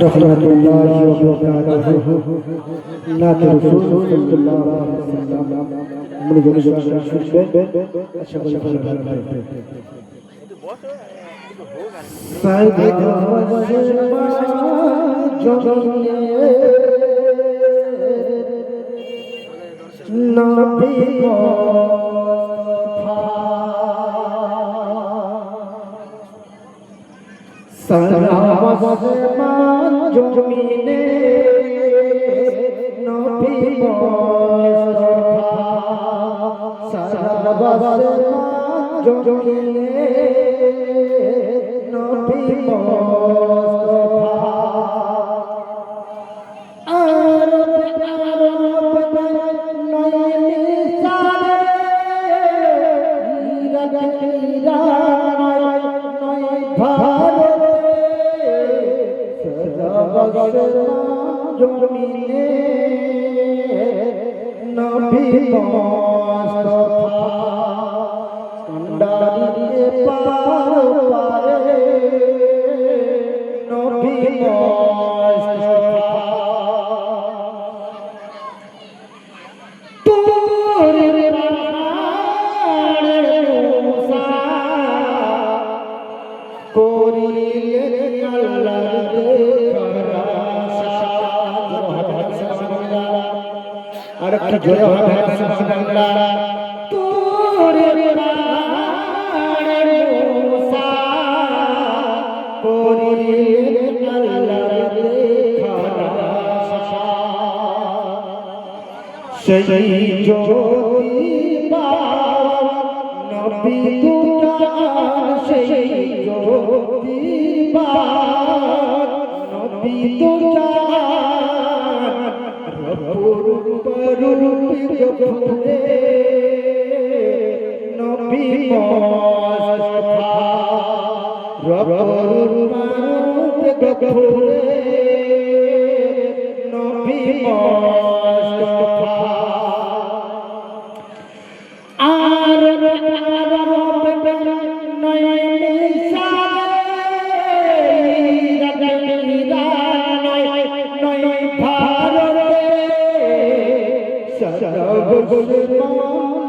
रहमतुल्लाहि व बरकातहू नात रसूल सल्लल्लाहु अलैहि वसल्लम मुझे जो शुक्र अच्छा बोल साइद नबी सलाम जमीने नबी मुस्तफा सलाम जमीने नबी मुस्तफा अरब नयनी जमीने नबी मुस्तफा कंडारी पार पारे नबी मुस्तफा तोरे प्राण मूसा कोरिले अल्लाह अरे जोरे सुभानअल्लाह तोरे प्राण मूसा कोरिले अल्लाह देखा सही ज्योति पावा नबी दुटा सही ज्योति पावा नबी दुटा नबी मुस्तफा नबी मुस्तफा आर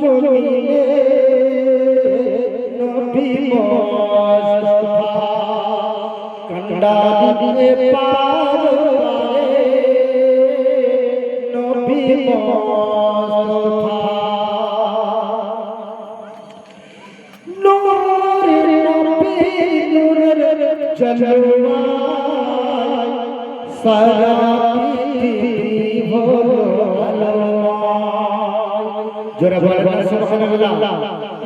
जमीने नबी मुस्तफा कंडारी पार पारे नबी मुस्तफा नूर नबी नूर जलवा सारा जोरे बोल सुभानअल्लाह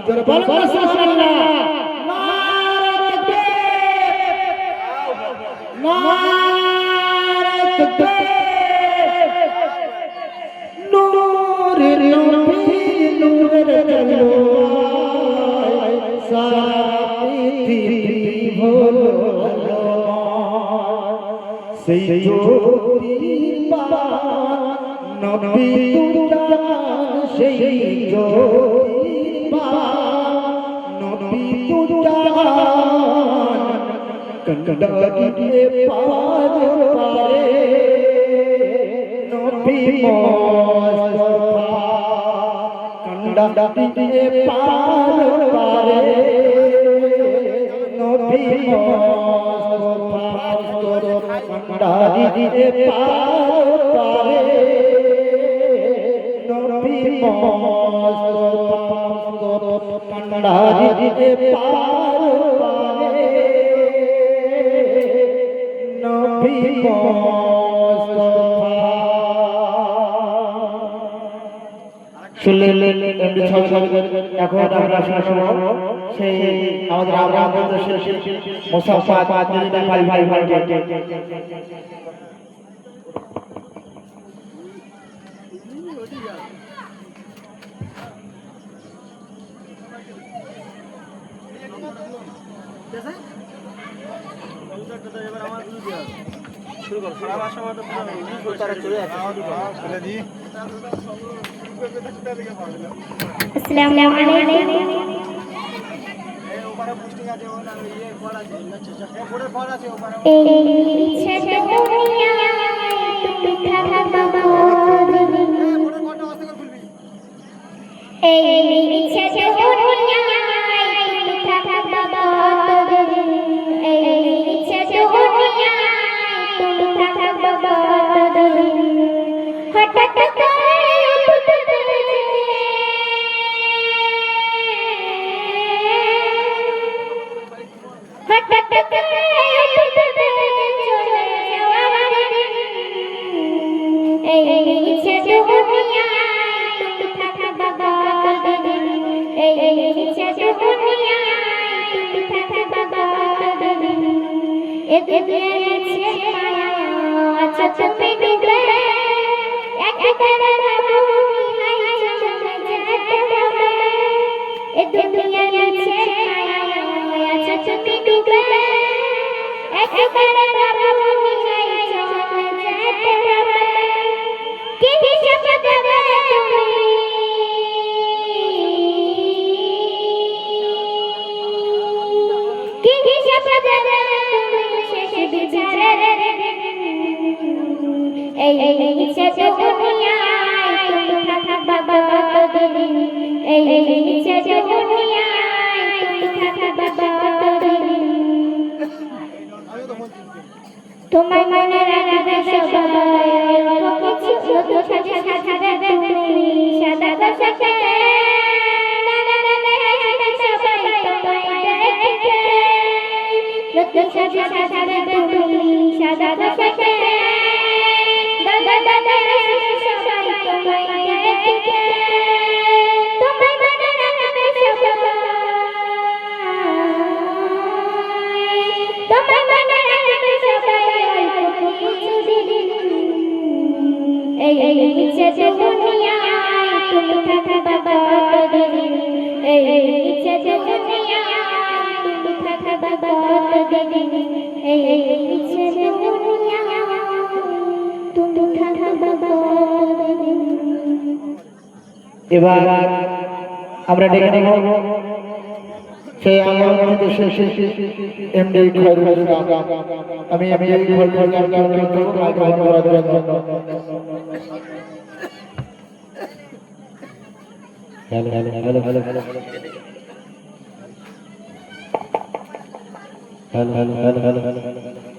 जोरे बोल सुभानअल्लाह नारे तकबीर नारे तकबीर नूर नबी नूर जलवा सारा पृथ्वी बोलो से ज्योति पा नबी तुझा সেই জ্যোতি নবী তুজান कंडारी पार पारे नबी मुस्तफा कंडारी पार पारे नबी मुस्तफा कंडारी पार पारे नबी मुस्तफा कंडारी पार पारे नबी मुस्तफा শুনলেন এমনি এখন আমরা শোনা সেই আমাদের আব্রাহাম মুসাফা দিনা ভাই ভাই ভাই শুরু করো সারা ভাষা মতো তারা চলে আসে চলে দি আসসালামু আলাইকুম এই ছোট তুমি ডুবে একেবারে এ দুনিয়ার নিচে আছো তুমি ডুবে একেবারে কি হিসাবে দেবে তুমি কি হিসাবে দেবে তুমি শেষ বিচারে এই নিচে দুনিয়ায় তুমি থাকবা কতদিন এই নিচে দুনিয়ায় তুমি থাকবা কতদিন তোমার মনে রাখবে সবাই অল্প কিছু তো সাথে সাথে তুমি সাদা বসাকে সবাই তোমায় দেখে নতুন সাথে সাথে তুমি সাদা বসাকে সবাই তোমায় দেখে তোমার মনে রাখবে সবাই তোমার মনে রাখবে সবাই এই নিচে দুনিয়ায় তুমি থাকবা কতদিন এই নিচে দুনিয়ায় তুমি থাকবা কতদিন এই নিচে দুনিয়ায় তুমি থাকবা কতদিন। এবার আমরা ডেকে নেব সেই আমার এমডি খয়রুল ইসলাম। আমি এই খয়রুল ইসলামকে আহ্বান করার জন্য hello hello hello hello hello hello hello hello hello